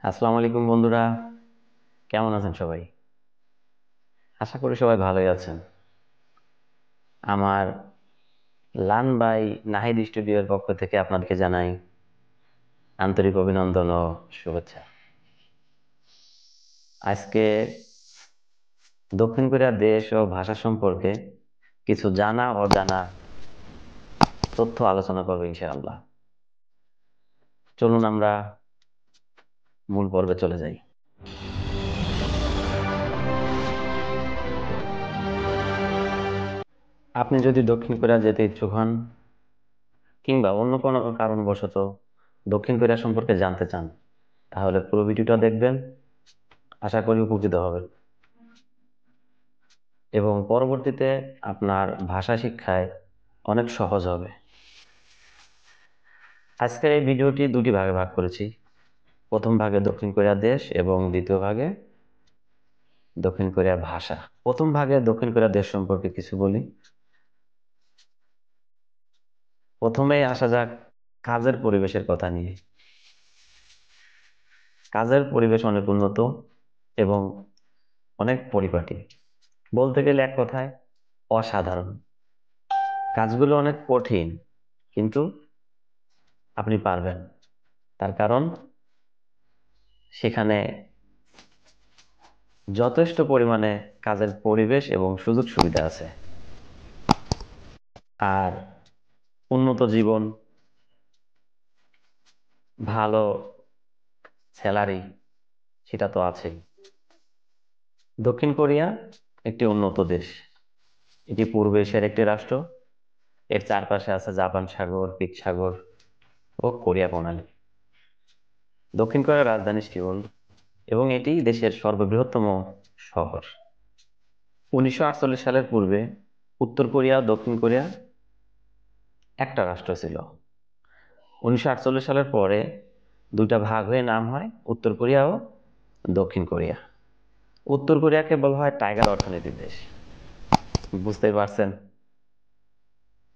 আসসালামু আলাইকুম বন্ধুরা, কেমন আছেন সবাই? আশা করি সবাই ভালোই আছেন। আমার লান বাই নাহিদ স্টুডিওর পক্ষ থেকে আপনাদেরকে জানাই আন্তরিক অভিনন্দন ও শুভেচ্ছা। আজকে দক্ষিণ কোরিয়ার দেশ ও ভাষা সম্পর্কে কিছু জানা অজানা তথ্য আলোচনা করবো ইনশাআল্লাহ। চলুন আমরা মূল পর্বে চলে যাই। আপনি যদি দক্ষিণ কোরিয়া যেতে ইচ্ছুক হন কিংবা অন্য কোনো কারণবশত দক্ষিণ কোরিয়া সম্পর্কে জানতে চান, তাহলে পুরো ভিডিওটা দেখবেন। আশা করি উপকৃত হবেন এবং পরবর্তীতে আপনার ভাষা শিক্ষায় অনেক সহজ হবে। আজকের এই ভিডিওটি দুটি ভাগে ভাগ করেছি। প্রথম ভাগে দক্ষিণ কোরিয়া দেশ এবং দ্বিতীয় ভাগে দক্ষিণ কোরিয়ার ভাষা। প্রথম ভাগে দক্ষিণ কোরিয়া দেশ সম্পর্কে কিছু বলি। প্রথমেই আসা যাক কাজের পরিবেশের কথা নিয়ে। কাজের পরিবেশ অনেক উন্নত এবং অনেক পরিপাটি, বলতে গেলে এক কথায় অসাধারণ। কাজগুলো অনেক কঠিন, কিন্তু আপনি পারবেন। তার কারণ সেখানে যথেষ্ট পরিমাণে কাজের পরিবেশ এবং সুযোগ সুবিধা আছে। আর উন্নত জীবন, ভালো স্যালারি, সেটা তো আছেই। দক্ষিণ কোরিয়া একটি উন্নত দেশ। এটি পূর্ব এশিয়ার একটি রাষ্ট্র। এর চারপাশে আছে জাপান সাগর, পিক সাগর ও কোরিয়া প্রণালী। দক্ষিণ কোরিয়ার রাজধানী সিউল এবং এটি দেশের সর্ববৃহত্তম শহর। 1948 সালের পূর্বে উত্তর কোরিয়া ও দক্ষিণ কোরিয়া একটা রাষ্ট্র ছিল। 1948 সালের পরে দুইটা ভাগ হয়ে নাম হয় উত্তর কোরিয়া ও দক্ষিণ কোরিয়া। উত্তর কোরিয়াকে বলা হয় টাইগার অর্থনীতির দেশ। বুঝতেই পারছেন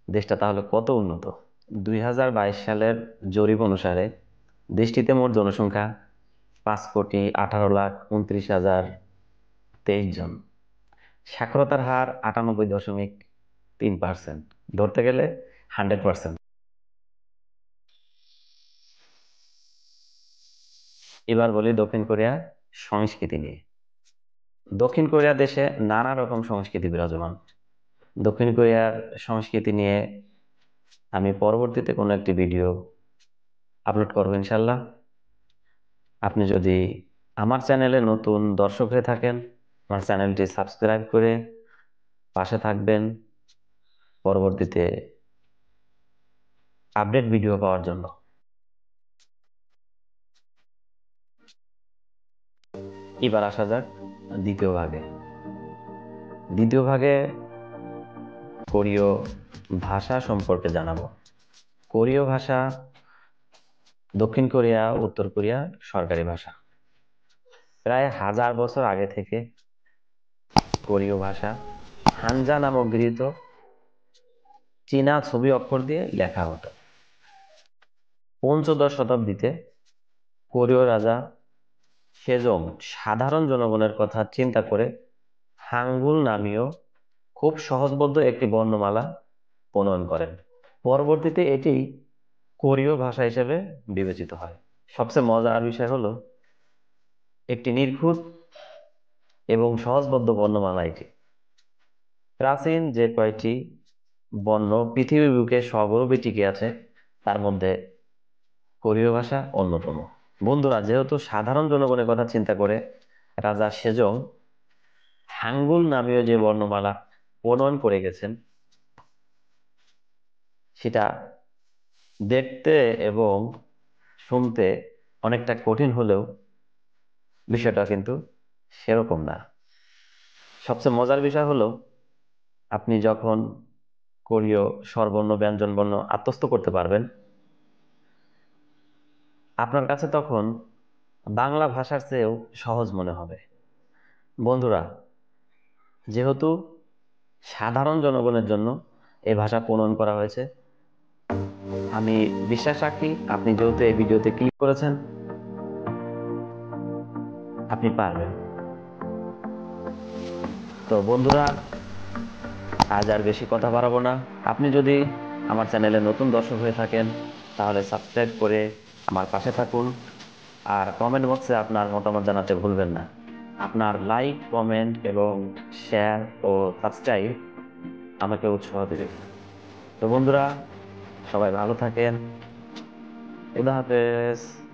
দেশটা তাহলে কত উন্নত। 2022 সালের জরিপ অনুসারে দেশটিতে মোট জনসংখ্যা 5,18,29,023 জন। সাক্ষরতার হার 98.3%, ধরতে গেলে 100%। এবার বলি দক্ষিণ কোরিয়ার সংস্কৃতি নিয়ে। দক্ষিণ কোরিয়া দেশে নানা রকম সংস্কৃতি বিরাজমান। দক্ষিণ কোরিয়ার সংস্কৃতি নিয়ে আমি পরবর্তীতে কোনো একটি ভিডিও আপলোড করবো ইনশাল্লাহ। আপনি যদি আমার চ্যানেলে নতুন দর্শক হয়ে থাকেন, আমার চ্যানেলটি সাবস্ক্রাইব করে পাশে থাকবেন পরবর্তীতে আপডেট ভিডিও পাওয়ার জন্য। এবার আসা যাক দ্বিতীয় ভাগে। দ্বিতীয় ভাগে কোরীয় ভাষা সম্পর্কে জানাবো। কোরীয় ভাষা দক্ষিণ কোরিয়া, উত্তর কোরিয়া সরকারি ভাষা। প্রায় 1000 বছর আগে থেকে কোরীয় ভাষা হানজা নামক গৃহীত চীনা ছবি অক্ষর দিয়ে লেখা হতো। পঞ্চদশ শতাব্দীতে কোরীয় রাজা সেজং সাধারণ জনগণের কথা চিন্তা করে হাঙ্গুল নামীয় খুব সহজবোধ্য একটি বর্ণমালা প্রণয়ন করেন। পরবর্তীতে এটি কোরীয় ভাষা হিসেবে বিবেচিত হয়। সবচেয়ে মজার বিষয় হলো একটি নির্ভুল এবং সহজবোধ্য বর্ণমালা এটি। প্রাচীন যে কয়টি বর্ণ পৃথিবীর বুকে সগর্বে টিকে আছে, তার মধ্যে কোরীয় ভাষা অন্যতম। বন্ধুরা, যেহেতু সাধারণ জনগণের কথা চিন্তা করে রাজা সেজং হাঙ্গুল নামীয় যে বর্ণমালা প্রণয়ন করে গেছেন, সেটা দেখতে এবং শুনতে অনেকটা কঠিন হলেও বিষয়টা কিন্তু সেরকম না। সবচেয়ে মজার বিষয় হলো আপনি যখন কোরীয় স্বরবর্ণ ব্যঞ্জন বর্ণ আত্মস্থ করতে পারবেন, আপনার কাছে তখন বাংলা ভাষার চেয়েও সহজ মনে হবে। বন্ধুরা, যেহেতু সাধারণ জনগণের জন্য এই ভাষা প্রণয়ন করা হয়েছে, আমি বিশ্বাস রাখি আপনি যেহেতু এই ভিডিওতে ক্লিক করেছেন, আপনি পারবেন। তো বন্ধুরা, আজ আর বেশি কথা বাড়াবো না। আপনি যদি আমার চ্যানেলে নতুন দর্শক হয়ে থাকেন, তাহলে সাবস্ক্রাইব করে আমার পাশে থাকুন। আর কমেন্ট বক্সে আপনার মতামত জানাতে ভুলবেন না। আপনার লাইক, কমেন্ট এবং শেয়ার ও সাবস্ক্রাইব আমাকে উৎসাহ দেবে। তো বন্ধুরা, সবাই ভালো থাকেন। খুদা হাফেজ।